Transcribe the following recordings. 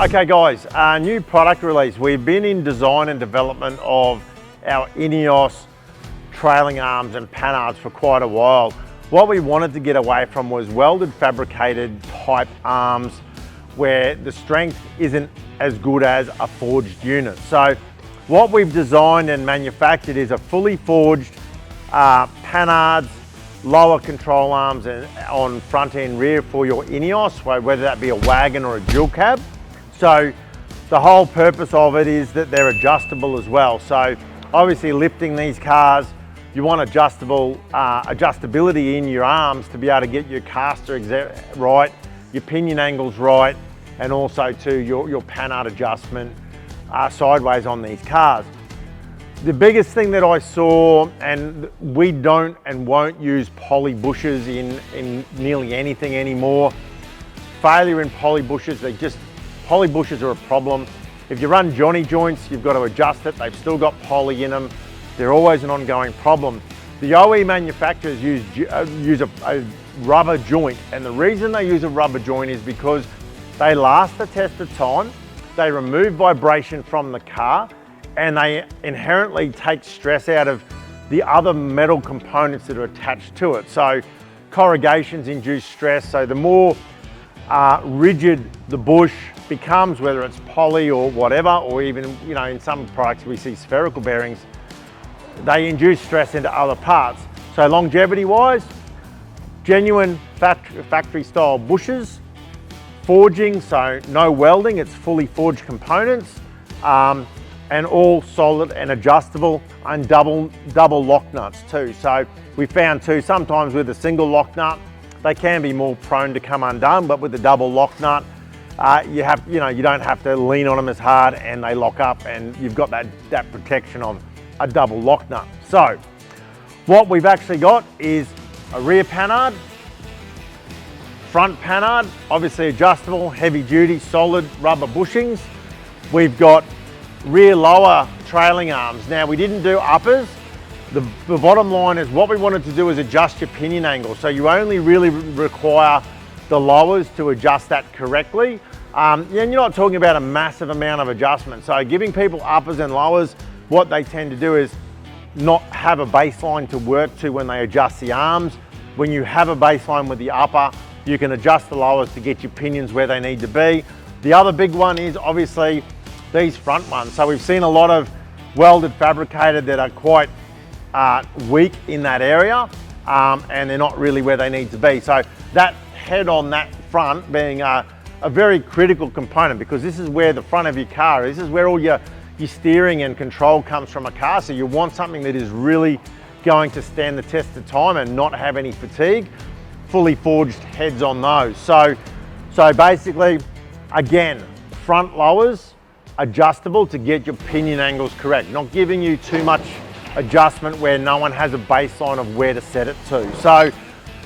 Okay guys, new product release. We've been in design and development of our Ineos trailing arms and panhards for quite a while. What we wanted to get away from was welded fabricated type arms where the strength isn't as good as a forged unit. So what we've designed and manufactured is a fully forged panhards, lower control arms and on front and rear for your Ineos, whether that be a wagon or a dual cab. So the whole purpose of it is that they're adjustable as well. So obviously lifting these cars, you want adjustability in your arms to be able to get your caster right, your pinion angles right, and also to your panhard adjustment sideways on these cars. The biggest thing that I saw, and we don't and won't use poly bushes in nearly anything anymore. Failure in poly bushes, poly bushes are a problem. If you run Johnny joints, you've got to adjust it. They've still got poly in them. They're always an ongoing problem. The OE manufacturers use a rubber joint, and the reason they use a rubber joint is because they last the test of time, they remove vibration from the car, and they inherently take stress out of the other metal components that are attached to it. So corrugations induce stress, so the more rigid the bush becomes, whether it's poly or whatever, or even, you know, in some products we see spherical bearings, they induce stress into other parts. So longevity wise, genuine factory style bushes, forging, so no welding, it's fully forged components, and all solid and adjustable, and double lock nuts too. So we found too, sometimes with a single lock nut, they can be more prone to come undone, but with the double lock nut, you don't have to lean on them as hard and they lock up, and you've got that protection of a double lock nut. So what we've actually got is a rear panhard, front panhard, obviously adjustable, heavy duty, solid rubber bushings. We've got rear lower trailing arms. Now we didn't do uppers. The bottom line is what we wanted to do is adjust your pinion angle. So you only really require the lowers to adjust that correctly. And you're not talking about a massive amount of adjustment. So giving people uppers and lowers, what they tend to do is not have a baseline to work to when they adjust the arms. When you have a baseline with the upper, you can adjust the lowers to get your pinions where they need to be. The other big one is obviously these front ones. So we've seen a lot of welded fabricated that are quite weak in that area, and they're not really where they need to be. So that head on that front being a very critical component, because this is where the front of your car is. This is where all your steering and control comes from a car. So you want something that is really going to stand the test of time and not have any fatigue. Fully forged heads on those. So basically, again, front lowers, adjustable to get your pinion angles correct, not giving you too much adjustment where no one has a baseline of where to set it to. So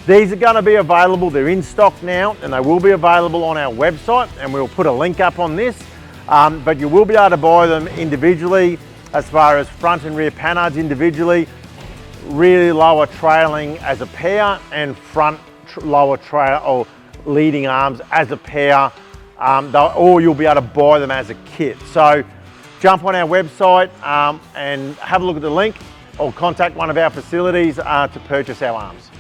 these are going to be available. They're in stock now, and they will be available on our website, and we'll put a link up on this. But you will be able to buy them individually, as far as front and rear panhards individually, rear lower trailing as a pair, and front lower trail or leading arms as a pair, or you'll be able to buy them as a kit. So jump on our website and have a look at the link, or contact one of our facilities to purchase our arms.